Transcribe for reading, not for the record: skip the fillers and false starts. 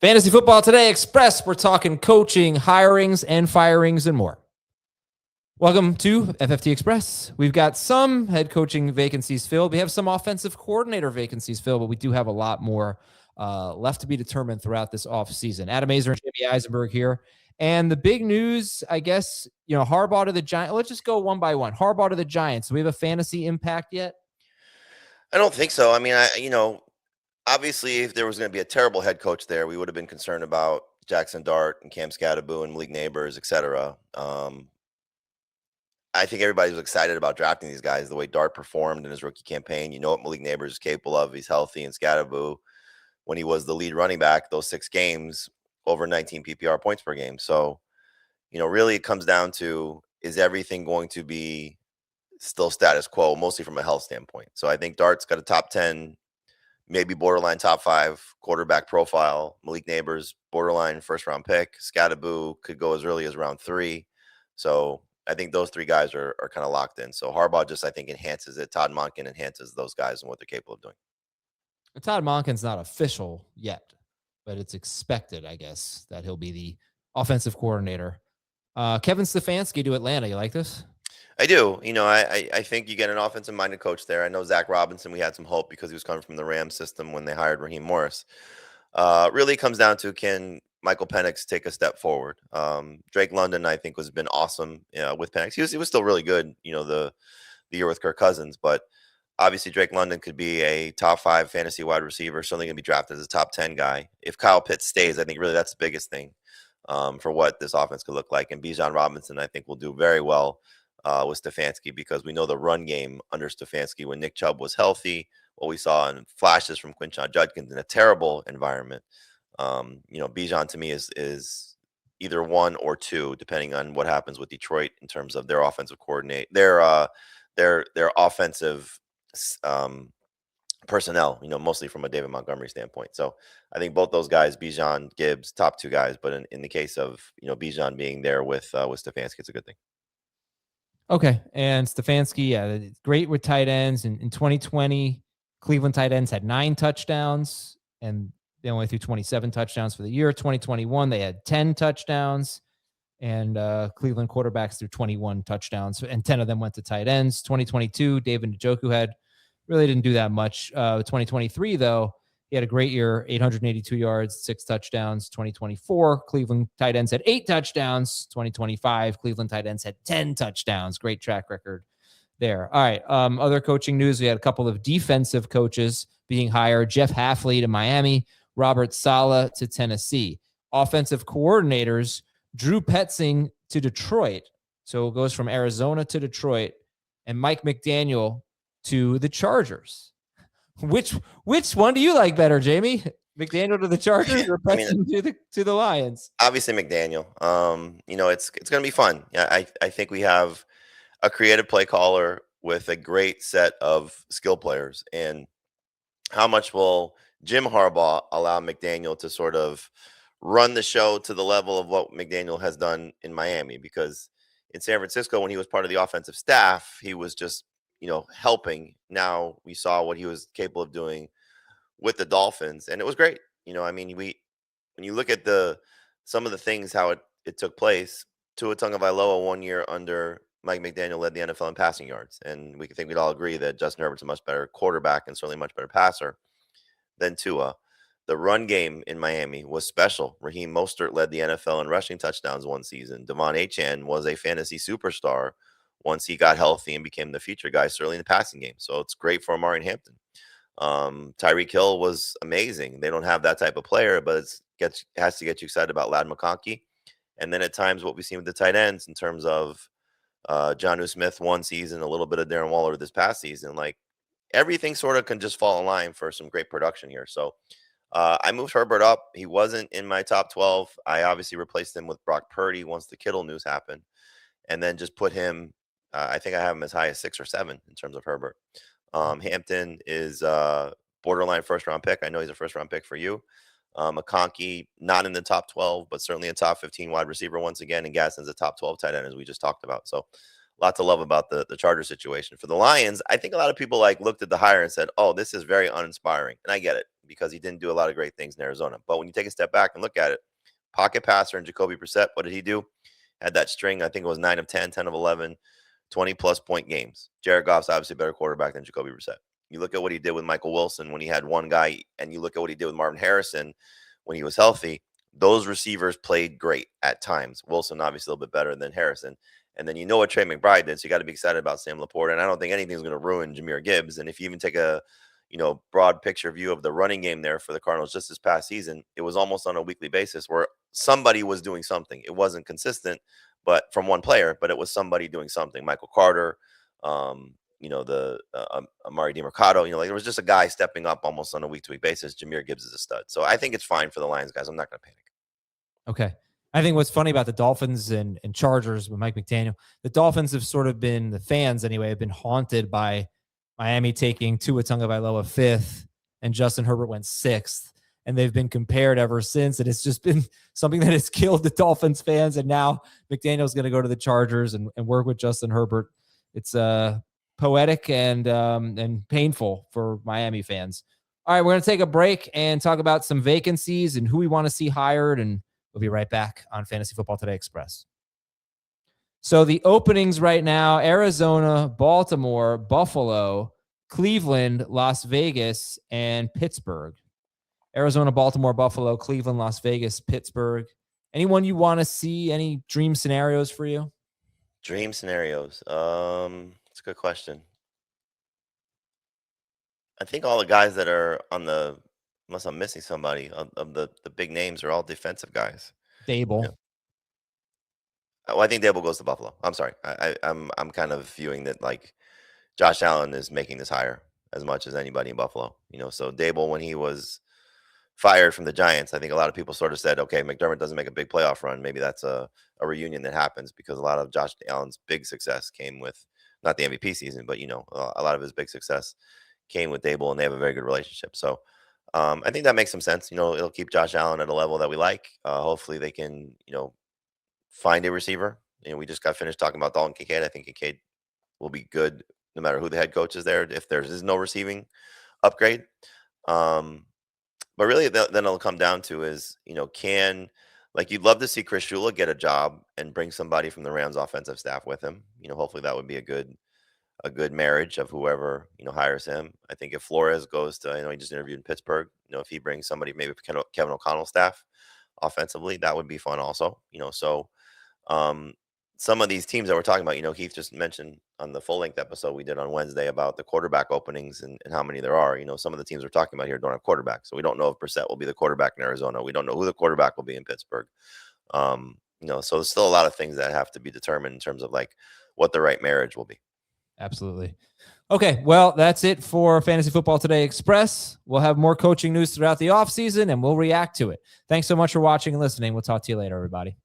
Fantasy Football Today Express. We're talking coaching, hirings, and firings, and more. Welcome to FFT Express. We've got some head coaching vacancies filled. We have some offensive coordinator vacancies filled, but we do have a lot more left to be determined throughout this offseason. Aizer and Jamey Eisenberg here. And the big news, I guess, Harbaugh to the Giants. Let's just go one by one. Harbaugh to the Giants. Do we have a fantasy impact yet? I don't think so. I mean, obviously, if there was going to be a terrible head coach there, we would have been concerned about Jackson Dart and Cam Scatterbo and Malik Neighbors, et cetera. I think everybody was excited about drafting these guys. The way Dart performed in his rookie campaign, you know what Malik Neighbors is capable of. He's healthy, and Scatterbo, when he was the lead running back, those 6 games, over 19 PPR points per game. So, really it comes down to, is everything going to be still status quo, mostly from a health standpoint? So I think Dart's got a top 10, maybe borderline top 5 quarterback profile. Malik Neighbors, borderline first-round pick. Scatterbo could go as early as round 3. So I think those 3 guys are kind of locked in. So Harbaugh just, I think, enhances it. Todd Monken enhances those guys and what they're capable of doing. Todd Monken's not official yet, but it's expected, I guess, that he'll be the offensive coordinator. Kevin Stefanski to Atlanta. You like this? I do. I think you get an offensive-minded coach there. I know Zach Robinson, we had some hope because he was coming from the Rams system when they hired Raheem Morris. Really comes down to, can Michael Penix take a step forward? Drake London, I think, has been awesome with Penix. He was still really good, the year with Kirk Cousins, but obviously Drake London could be a top 5 fantasy wide receiver, certainly going to be drafted as a top 10 guy. If Kyle Pitts stays, I think really that's the biggest thing for what this offense could look like. And Bijan Robinson, I think, will do very well with Stefanski, because we know the run game under Stefanski, when Nick Chubb was healthy, what we saw in flashes from Quinshon Judkins in a terrible environment. Bijan to me is either 1 or 2, depending on what happens with Detroit in terms of their offensive coordinate, their offensive personnel, mostly from a David Montgomery standpoint. So I think both those guys, Bijan, Gibbs, top 2 guys, but in the case of, Bijan being there with Stefanski, it's a good thing. Okay. And Stefanski, great with tight ends. In 2020, Cleveland tight ends had 9 touchdowns, and they only threw 27 touchdowns for the year. 2021, they had 10 touchdowns, and Cleveland quarterbacks threw 21 touchdowns, and 10 of them went to tight ends. 2022, David Njoku really didn't do that much. 2023, though, he had a great year, 882 yards, 6 touchdowns. 2024, Cleveland tight ends had 8 touchdowns. 2025, Cleveland tight ends had 10 touchdowns. Great track record there. All right. Other coaching news. We had a couple of defensive coaches being hired. Jeff Hafley to Miami, Robert Saleh to Tennessee. Offensive coordinators, Drew Petzing to Detroit. So it goes from Arizona to Detroit, and Mike McDaniel to the Chargers. Which one do you like better, Jamie? McDaniel to the Chargers or Petzing to the Lions? Obviously McDaniel. It's going to be fun. I think we have a creative play caller with a great set of skill players. And how much will Jim Harbaugh allow McDaniel to sort of run the show to the level of what McDaniel has done in Miami? Because in San Francisco, when he was part of the offensive staff, he was just, helping. Now we saw what he was capable of doing with the Dolphins, and it was great. When you look at some of the things, how it took place, Tua Tagovailoa 1 year under Mike McDaniel led the NFL in passing yards, and we'd all agree that Justin Herbert's a much better quarterback and certainly a much better passer than Tua. The run game in Miami was special. Raheem Mostert led the NFL in rushing touchdowns one season. Devon Achane was a fantasy superstar once he got healthy and became the feature guy, certainly in the passing game. So it's great for Amari Hampton. Tyreek Hill was amazing. They don't have that type of player, but it has to get you excited about Ladd McConkey. And then at times what we've seen with the tight ends in terms of Jonnu Smith one season, a little bit of Darren Waller this past season, like everything sort of can just fall in line for some great production here. So I moved Herbert up. He wasn't in my top 12. I obviously replaced him with Brock Purdy once the Kittle news happened, and then just put him, I think I have him as high as 6 or 7 in terms of Herbert. Hampton is borderline first-round pick. I know he's a first-round pick for you. McConkey, not in the top 12, but certainly a top 15 wide receiver once again. And Gadsden's a top 12 tight end, as we just talked about. So a lot to love about the Chargers situation. For the Lions, I think a lot of people looked at the hire and said, oh, this is very uninspiring. And I get it. because he didn't do a lot of great things in Arizona. But when you take a step back and look at it, pocket passer and Jacoby Brissett, what did he do? Had that string, I think it was 9 of 10, 10 of 11, 20-plus point games. Jared Goff's obviously a better quarterback than Jacoby Brissett. You look at what he did with Michael Wilson when he had one guy, and you look at what he did with Marvin Harrison when he was healthy. Those receivers played great at times. Wilson obviously a little bit better than Harrison. And then you know what Trey McBride did, so you got to be excited about Sam Laporta. And I don't think anything's going to ruin Jahmyr Gibbs. And if you even take a broad picture view of the running game there for the Cardinals just this past season, it was almost on a weekly basis where somebody was doing something. It wasn't consistent, but from one player, but it was somebody doing something. Michael Carter, the Amari DiMercado, there was just a guy stepping up almost on a week-to-week basis. Jahmyr Gibbs is a stud. So I think it's fine for the Lions guys. I'm not going to panic. Okay. I think what's funny about the Dolphins and Chargers with Mike McDaniel, the Dolphins have sort of been, the fans anyway, have been haunted by Miami taking Tua Tagovailoa 5th and Justin Herbert went 6th. And they've been compared ever since. And it's just been something that has killed the Dolphins fans. And now McDaniel's going to go to the Chargers and work with Justin Herbert. It's poetic and painful for Miami fans. All right, we're going to take a break and talk about some vacancies and who we want to see hired. And we'll be right back on Fantasy Football Today Express. So the openings right now, Arizona, Baltimore, Buffalo, Cleveland, Las Vegas, and Pittsburgh. Arizona, Baltimore, Buffalo, Cleveland, Las Vegas, Pittsburgh. Anyone you want to see? Any dream scenarios for you? Dream scenarios. It's a good question. I think all the guys that are on the, unless I'm missing somebody, of the big names are all defensive guys. Dable. Yeah. Well, I think Dable goes to Buffalo. I'm sorry. I'm kind of viewing that like Josh Allen is making this hire as much as anybody in Buffalo. So Dable, when he was fired from the Giants, I think a lot of people sort of said, okay, McDermott doesn't make a big playoff run. Maybe that's a reunion that happens, because a lot of Josh Allen's big success came with not the MVP season, but a lot of his big success came with Dable, and they have a very good relationship. So I think that makes some sense. It'll keep Josh Allen at a level that we like. Hopefully they can, find a receiver. We just got finished talking about Dalton Kincaid. I think Kincaid will be good no matter who the head coach is there, if there is no receiving upgrade. But really, then it'll come down to is, you'd love to see Chris Shula get a job and bring somebody from the Rams offensive staff with him. Hopefully that would be a good marriage of whoever, hires him. I think if Flores goes to, he just interviewed in Pittsburgh, if he brings somebody, maybe Kevin O'Connell's staff offensively, that would be fun also. So some of these teams that we're talking about, Heath just mentioned on the full length episode we did on Wednesday about the quarterback openings and how many there are. Some of the teams we're talking about here don't have quarterbacks. So we don't know if Brissett will be the quarterback in Arizona. We don't know who the quarterback will be in Pittsburgh. So there's still a lot of things that have to be determined in terms of like what the right marriage will be. Absolutely. Okay, well, that's it for Fantasy Football Today Express. We'll have more coaching news throughout the offseason, and we'll react to it. Thanks so much for watching and listening. We'll talk to you later, everybody.